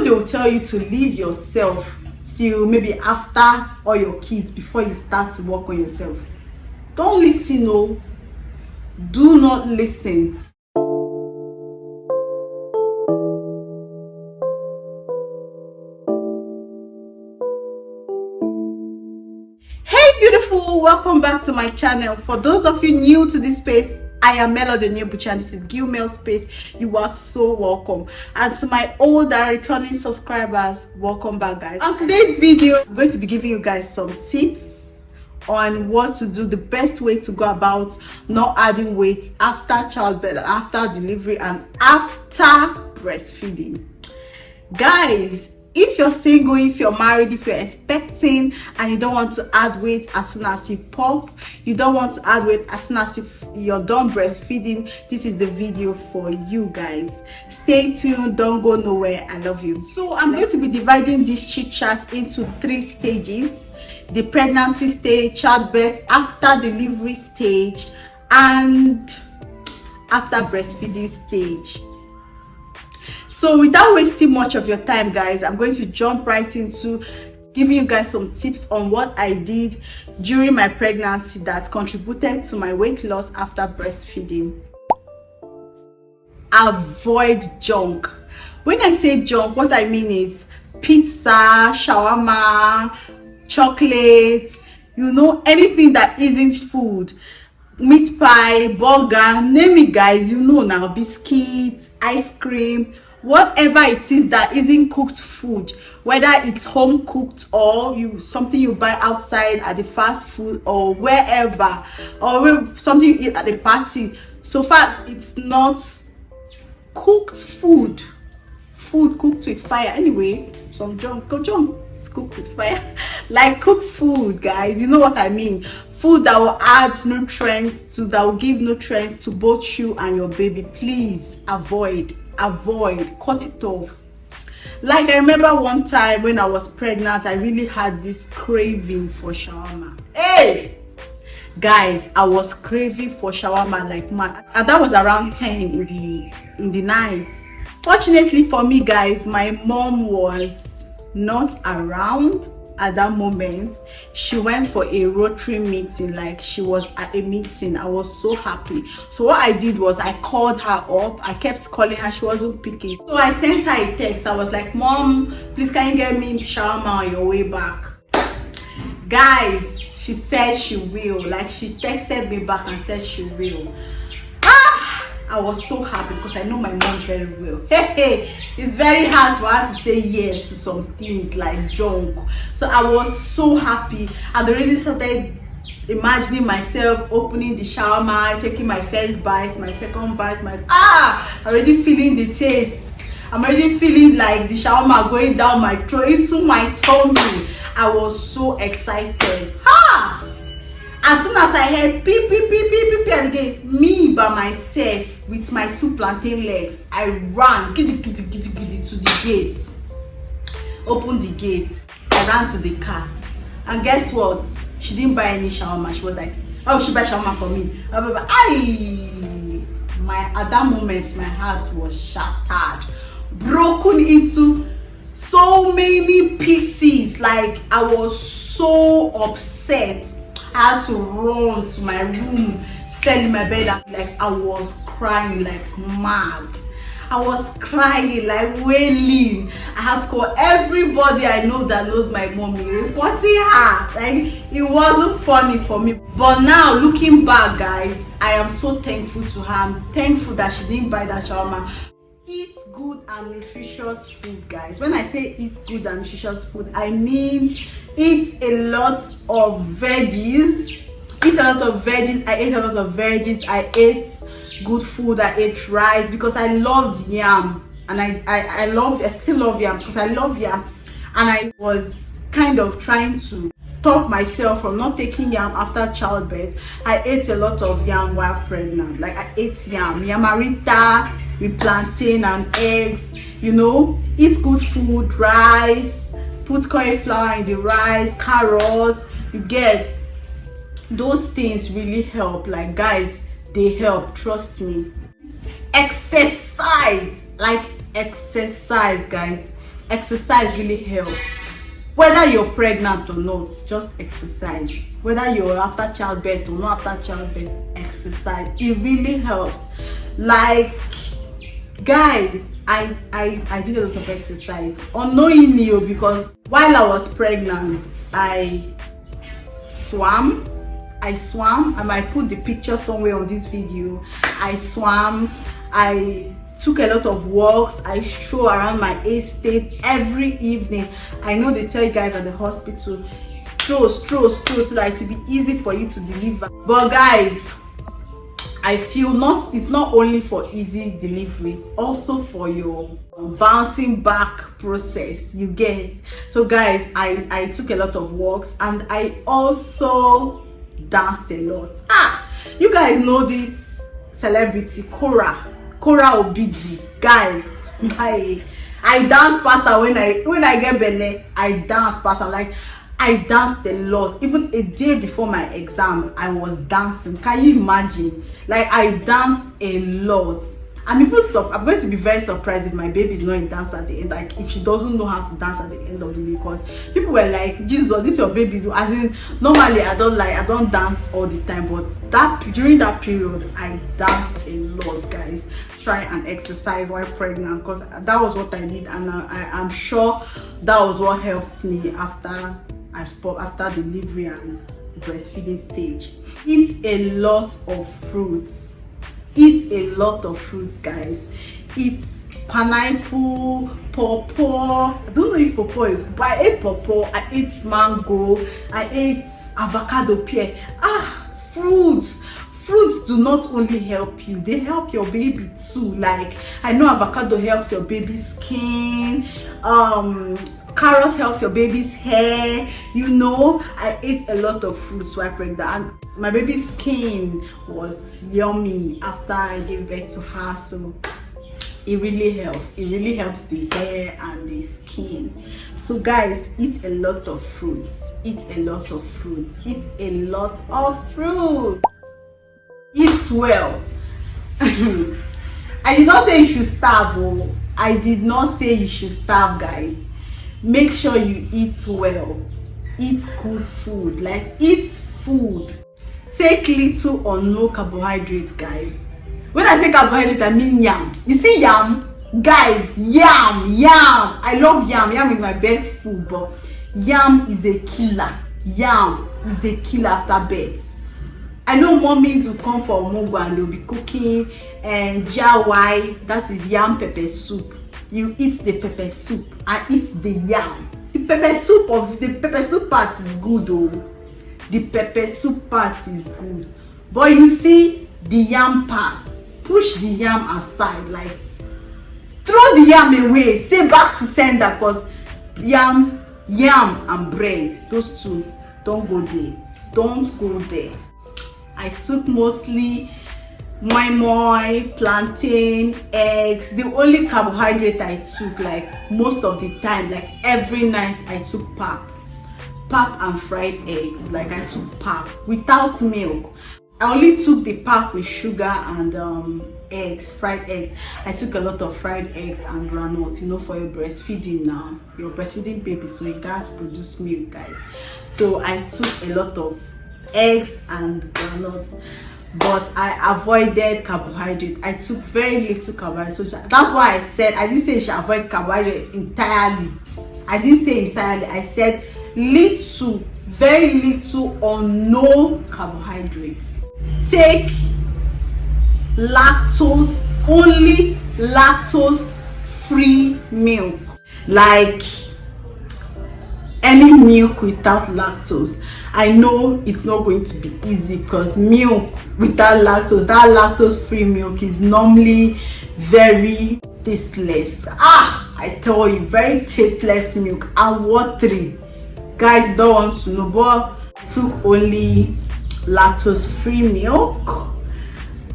they will tell you to leave yourself till maybe after all your kids before you start to work on yourself. Don't listen. No, do not listen. Hey beautiful, welcome back to my channel. For those of you new to this space, I am Melody Onyebuchi and this is Gewmel space. You are so welcome. And to my old and returning subscribers, welcome back guys. On today's video, I'm going to be giving you guys some tips on what to do, the best way to go about not adding weight after childbirth, after delivery, and after breastfeeding. Guys, if you're single, if you're married, if you're expecting and you don't want to add weight as soon as you pop, you don't want to add weight as soon as you're done breastfeeding, this is the video for you guys. Stay tuned, don't go nowhere. I love you. So I'm going to be dividing this chit chat into 3 stages: the pregnancy stage, childbirth, after delivery stage, and after breastfeeding stage. So without wasting much of your time guys, I'm going to jump right into giving you guys some tips on what I did during my pregnancy that contributed to my weight loss after breastfeeding. Avoid junk. When I say junk, what I mean is pizza, shawarma, chocolate, you know, anything that isn't food. Meat pie, burger, name it guys, you know now, biscuits, ice cream, whatever it is that isn't cooked food, whether it's home cooked or something you buy outside at the fast food or wherever, or something you eat at the party, so far it's not cooked food cooked with fire. Anyway, some junk it's cooked with fire. Like cooked food guys, you know what I mean. Food that will add nutrients that will give nutrients to both you and your baby. Please avoid, cut it off. Like I remember one time when I was pregnant, I really had this craving for shawarma. Hey guys, I was craving for shawarma like mad, and that was around 10 in the night. Fortunately for me guys, my mom was not around at that moment. She went for a Rotary meeting, like she was at a meeting. I was so happy. So what I did was I called her up. I kept calling her, she wasn't picking. So I sent her a text. I was like, Mom, please can you get me shawarma on your way back? Guys, she said she will. Like she texted me back and said she will. I was so happy because I know my mom very well. Hey, it's very hard for her to say yes to some things like junk. So I was so happy. I already started imagining myself opening the shawarma, taking my first bite, my second bite, already feeling the taste. I'm already feeling like the shawarma going down my throat into my tummy. I was so excited. As soon as I heard beep beep beep beep beep beep again, me by myself with my 2 plantain legs, I ran giddy to the gate. Opened the gate. I ran to the car, and guess what? She didn't buy any shawarma. She was like, "Oh, she buy shawarma for me." At that moment, my heart was shattered, broken into so many pieces. Like I was so upset. I had to run to my room, fell in my bed, and like I was crying like mad. I was crying like wailing. I had to call everybody I know that knows my mommy, reporting her. Like it wasn't funny for me. But now looking back guys, I am so thankful to her. I'm thankful that she didn't buy that shawarma. Eat good and nutritious food guys. When I say eat good and nutritious food, I mean eat a lot of veggies. I ate a lot of veggies. I ate good food. I ate rice because I loved yam, and I still love yam because I love yam. And I was kind of trying to stop myself from not taking yam after childbirth. I ate a lot of yam while pregnant. Like I ate yamarita with plantain and eggs. You know, eat good food, rice, put cauliflower in the rice, carrots. You get those things really help. Like guys, they help, trust me. Exercise, like exercise guys. exercise really helps. Whether you're pregnant or not, just exercise. Whether you're after childbirth or not after childbirth, exercise. It really helps. Like, guys, I did a lot of exercise unknowingly, because while I was pregnant, I swam. I might put the picture somewhere on this video. I swam. I took a lot of walks. I stroll around my estate every evening. I know they tell you guys at the hospital, stroll so that it will be easy for you to deliver. But guys, I feel it's not only for easy delivery, it's also for your bouncing back process, you get. So guys, I took a lot of walks, and I also danced a lot. You guys know this celebrity Cora Obidi. Guys, I dance past her when I get bene. I dance past her. Like, I danced a lot. Even a day before my exam, I was dancing. Can you imagine? Like, I danced a lot. I'm going to be very surprised if my baby is not a dancer at the end. Like, if she doesn't know how to dance at the end of the day, because people were like, Jesus, this your baby. As in, normally I don't dance all the time, but during that period, I danced a lot, guys. Try and exercise while pregnant, because that was what I did, and I'm sure that was what helped me after delivery and breastfeeding stage. Eat a lot of fruits. Eat a lot of fruits, guys. Eat pineapple, pawpaw. I don't know if pawpaw is, but I ate pawpaw. I ate mango. I ate avocado pear. Fruits. Fruits do not only help you, they help your baby too. Like, I know avocado helps your baby's skin. Carrots helps your baby's hair. You know, I ate a lot of fruits while pregnant, and my baby's skin was yummy after I gave birth to her. So it really helps. It really helps the hair and the skin. So guys, eat a lot of fruits. Eat a lot of fruits. Eat a lot of fruit. Eat well. I did not say you should starve. Oh, I did not say you should starve, guys. Make sure you eat well. Eat good food. Like, eat food. Take little or no carbohydrates, guys. When I say carbohydrate, I mean yam. You see yam? Guys, yam. I love yam. Yam is my best food, but yam is a killer. Yam is a killer after birth. I know mommies will come for Mogo and they'll be cooking and jawai, that is yam pepper soup. You eat the pepper soup and eat the yam. The pepper soup part is good though. The pepper soup part is good. But you see the yam part, push the yam aside, like throw the yam away, say back to sender, because yam and bread, those two, don't go there. I took mostly moi, plantain, eggs. The only carbohydrate I took, like most of the time, like every night, I took pap and fried eggs. Like, I took pap without milk. I only took the pap with sugar and eggs, fried eggs. I took a lot of fried eggs and granules, you know, for your breastfeeding now. Your breastfeeding baby, so you guys produce milk, guys. So I took a lot of eggs and granules, but I avoided carbohydrate. I took very little carbohydrate. So that's why I said, I didn't say you should avoid carbohydrate entirely. I didn't say entirely. I said little, very little or no carbohydrates. Take lactose, only lactose free milk, like any milk without lactose. I know it's not going to be easy, because milk without lactose, that lactose free milk is normally very tasteless. I tell you, very tasteless milk and watery. Guys don't want to know, but I took only lactose free milk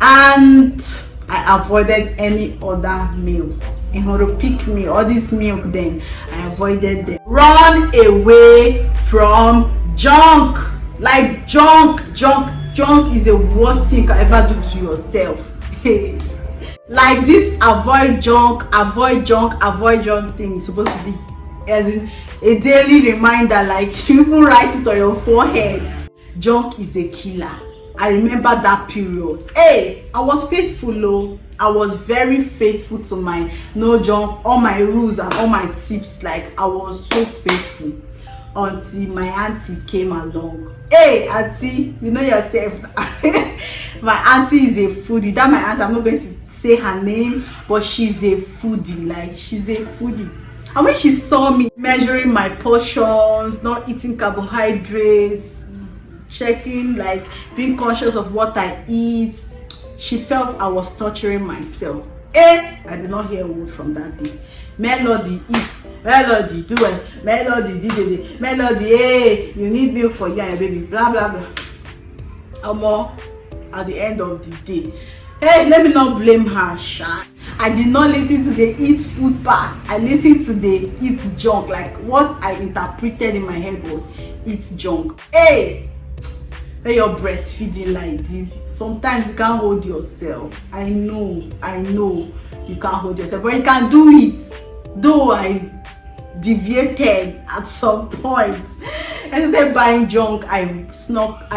and I avoided any other milk. In order to pick me all this milk, then I avoided them. Run away from junk. Like, junk is the worst thing you can ever do to yourself. Like this avoid junk thing is supposed to be as in a daily reminder, like you even write it on your forehead. Junk is a killer. I remember that period. Hey, I was faithful though. I was very faithful to my no junk, all my rules and all my tips. Like I was so faithful until my auntie came along. Hey auntie, you know yourself. My auntie is a foodie. That my auntie, I'm not going to say her name, but she's a foodie. Like she's a foodie. And when she saw me measuring my portions, not eating carbohydrates, checking, like being conscious of what I eat, she felt I was torturing myself. I did not hear a word from that day. Melody, eat. Melody, do it. Melody, did. Melody, hey, you need milk for you and your baby. Blah blah blah. At the end of the day, hey, let me not blame her, Sha. I did not listen to the eat food part. I listened to the eat junk. Like what I interpreted in my head was eat junk. Hey, when you're breastfeeding like this, sometimes you can't hold yourself. I know you can't hold yourself, but you can do it. Though I deviated at some point. Instead of buying junk, I snuck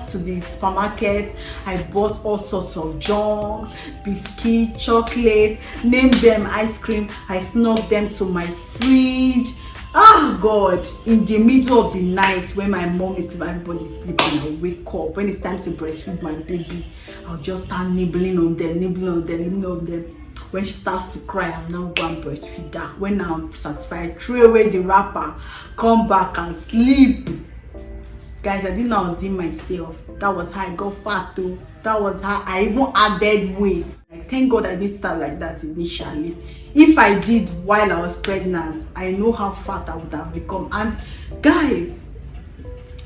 to the supermarket. I bought all sorts of junk, biscuit, chocolate, name them, ice cream. I snuck them to my fridge. Ah God, in the middle of the night when my mom is sleeping, everybody's sleeping, I wake up. When it's time to breastfeed my baby, I'll just start nibbling on them. When she starts to cry, I'll now go and breastfeed her. When I'm satisfied, throw away the wrapper, come back and sleep. Guys, I didn't know I was doing myself. That was how I got fat though. That was how I even added weight. Like, thank God I didn't start like that initially. If I did while I was pregnant, I know how fat I would have become. And guys,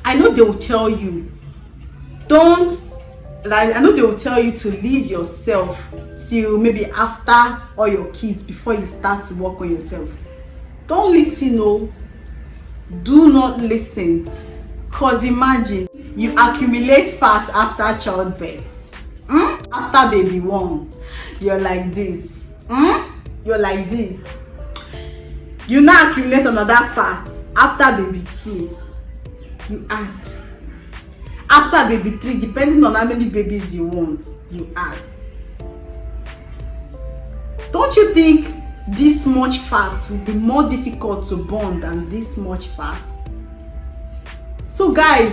I know they will tell you, I know they will tell you to leave yourself till maybe after all your kids before you start to work on yourself. Don't listen, no. Do not listen. Cause imagine you accumulate fat after childbirth. After baby 1, you're like this. You're like this. You now accumulate another fat after baby 2. You add. After baby 3, depending on how many babies you want, you add. Don't you think this much fat will be more difficult to burn than this much fat? So guys,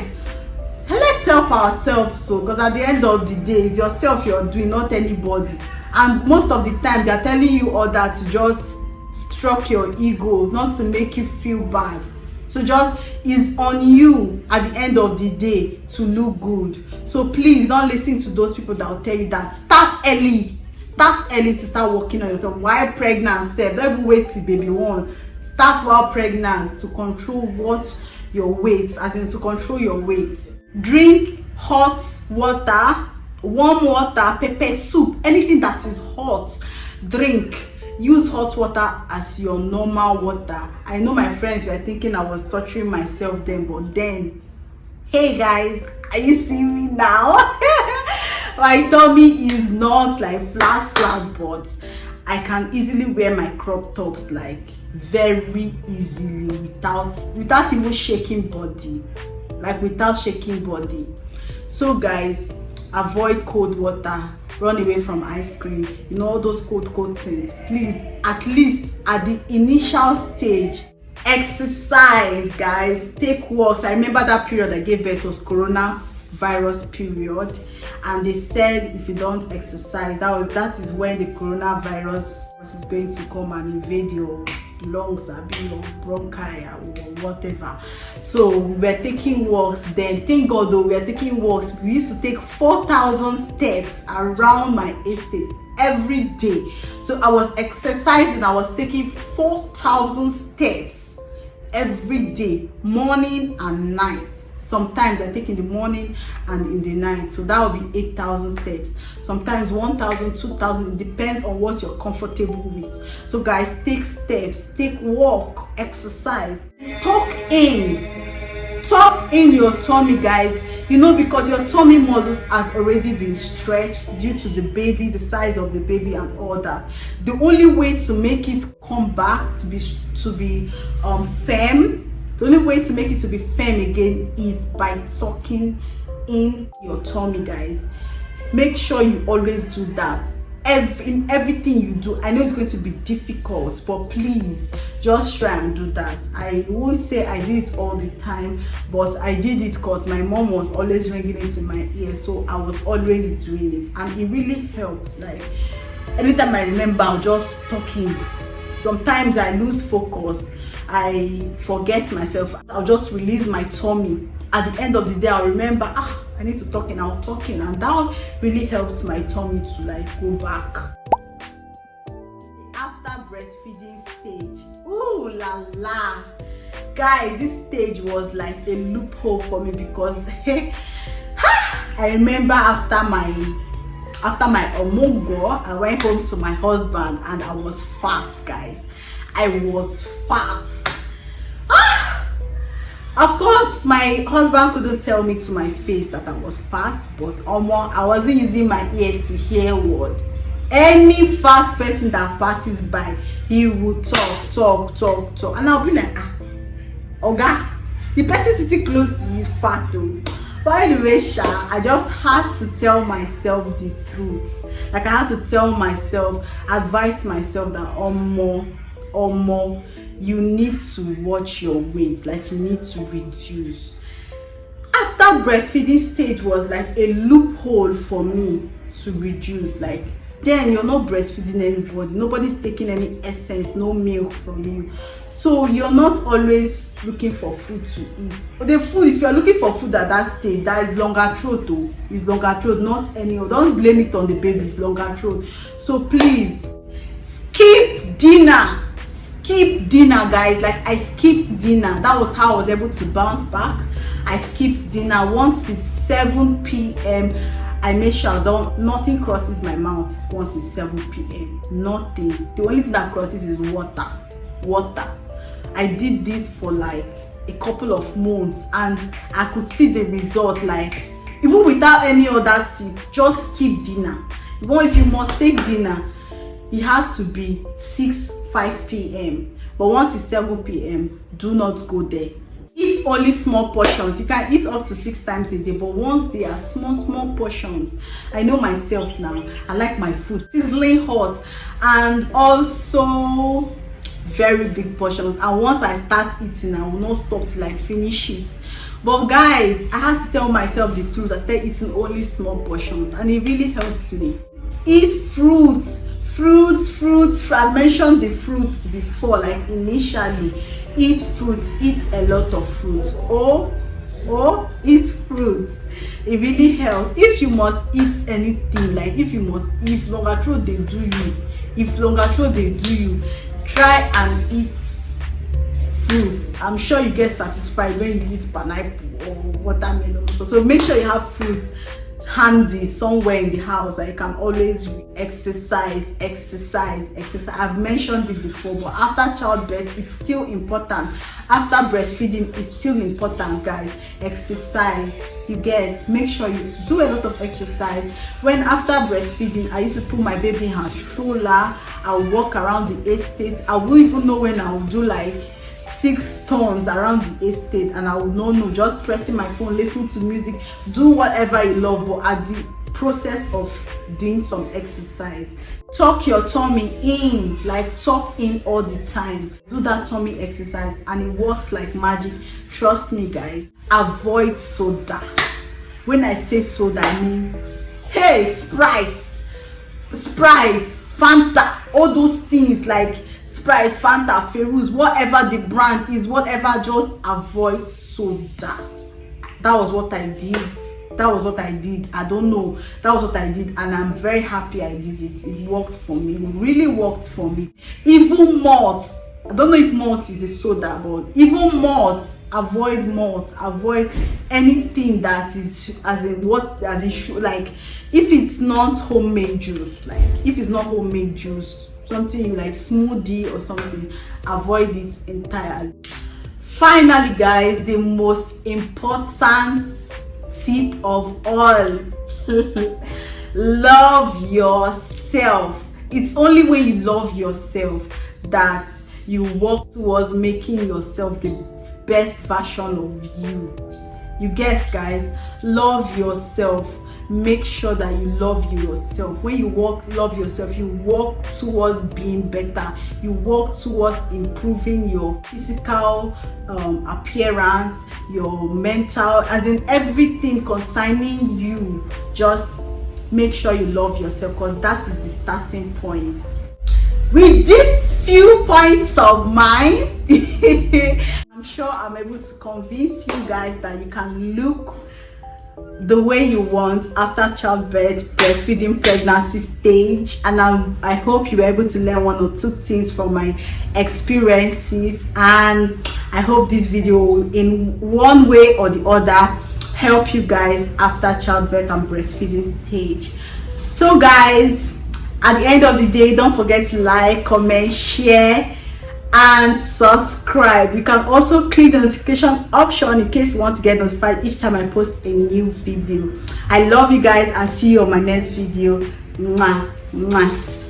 let's help ourselves, because at the end of the day, it's yourself you're doing, not anybody. And most of the time, they're telling you all that to just stroke your ego, not to make you feel bad. So just is on you at the end of the day to look good. So please don't listen to those people that will tell you that start early to start working on yourself while pregnant. Don't even wait till baby 1. Start while pregnant to control what your weight, as in to control your weight. Drink hot water, warm water, pepper soup, anything that is hot, drink. Use hot water as your normal water. I know my friends were thinking I was torturing myself then, but then, hey guys, are you seeing me now? My tummy is not like flat, but I can easily wear my crop tops like very easily without even shaking body, So guys, avoid cold water, run away from ice cream, you know, all those cold things. Please, at least at the initial stage, exercise, guys. Take walks. I remember that period I gave birth was coronavirus period, and they said if you don't exercise, that is when the coronavirus is going to come and invade your lungs or your bronchi or whatever. So we were taking walks then. Thank God though, we were taking walks. We used to take 4,000 steps around my estate every day. So I was exercising. I was taking 4,000 steps every day, morning and night. Sometimes I take in the morning and in the night, so that will be 8,000 steps. Sometimes 1,000, 2,000. It depends on what you're comfortable with. So guys, take steps, take walk, exercise, tuck in your tummy, guys. you know, because your tummy muscles has already been stretched due to the baby, the size of the baby and all that. The only way to make it come back to be firm, the only way to make it to be firm again is by tucking in your tummy, guys. Make sure you always do that in everything you do. I know it's going to be difficult, but please just try and do that. I won't say I did it all the time, but I did it because my mom was always ringing into my ear, so I was always doing it, and it really helped. Like anytime I remember, I'll just talking. Sometimes I lose focus, I forget myself, I'll just release my tummy. At the end of the day, I'll remember, I need to talk, and I'll talk in, and that really helped my tummy to like go back. After breastfeeding stage, ooh la la, guys, this stage was like a loophole for me because I remember after my omongo, I went home to my husband and I was fat, guys. I was fat. Of course, my husband couldn't tell me to my face that I was fat, but I wasn't using my ear to hear word. Any fat person that passes by, he would talk, and I'll be like, Oga, the person sitting close to you is fat though. But anyway, I just had to tell myself the truth. Like I had to tell myself, advise myself that Omo, you need to watch your weight, like you need to reduce. After breastfeeding stage was like a loophole for me to reduce. Like then you're not breastfeeding anybody, nobody's taking any essence, no milk from you, so you're not always looking for food to eat. But the food, if you're looking for food at that stage, that is longer throat though. It's longer throat, not any. Don't blame it on the baby, it's longer throat. So please skip dinner. Skip dinner, guys. Like I skipped dinner. That was how I was able to bounce back. I skipped dinner. Once it's 7 p.m. I make sure nothing crosses my mouth. Once it's 7 p.m. Nothing. The only thing that crosses is water. I did this for like a couple of months and I could see the result. Like even without any other tip, just skip dinner. Even if you must take dinner, it has to be 5 p.m. But once it's 7 p.m, do not go there. Eat only small portions. You can eat up to 6 times a day, but once they are small portions. I know myself now. I like my food sizzling hot and also very big portions. And once I start eating, I will not stop till I finish it. But guys, I had to tell myself the truth. I started eating only small portions and it really helped me. Eat fruits. I mentioned the fruits before, like initially. Eat fruits, eat a lot of fruits. Eat fruits. It really helps. If you must eat anything, like if longer throat they do you, try and eat fruits. I'm sure you get satisfied when you eat pineapple or watermelon. So make sure you have fruits handy somewhere in the house that you can always exercise. I've mentioned it before, but after childbirth it's still important. After breastfeeding it's still important, guys. Exercise, you get, make sure you do a lot of exercise. When after breastfeeding, I used to put my baby in her stroller. I'll walk around the estate. I won't even know when I'll do like 6 turns around the estate, and I would not know, just pressing my phone, listening to music, do whatever you love, but at the process of doing some exercise. Tuck your tummy in, like tuck in all the time. Do that tummy exercise and it works like magic. Trust me, guys. Avoid soda. When I say soda, I mean, hey, Sprite, Fanta, all those things like Sprite, Fanta, Feruz, whatever the brand is, whatever, just avoid soda. That was what I did. I don't know. That was what I did, and I'm very happy I did it. It works for me. It really worked for me. Even malt. I don't know if malt is a soda, but even malt, avoid malt. Avoid anything that is as it should. Like if it's not homemade juice, something like smoothie or something, avoid it entirely. Finally, guys, the most important tip of all. Love yourself. It's only when you love yourself that you work towards making yourself the best version of you. You get, guys? Love yourself. Make sure that you love yourself. When you love yourself, you work towards being better. You work towards improving your physical appearance, your mental, as in everything concerning you. Just make sure you love yourself, because that is the starting point. With these few points of mine, I'm sure I'm able to convince you guys that you can look the way you want after childbirth, breastfeeding, pregnancy stage. And I hope you were able to learn one or two things from my experiences, and I hope this video will, in one way or the other, help you guys after childbirth and breastfeeding stage. So guys, at the end of the day, don't forget to like, comment, share and subscribe. You can also click the notification option in case you want to get notified each time I post a new video. I love you guys and see you on my next video. Mwah, mwah.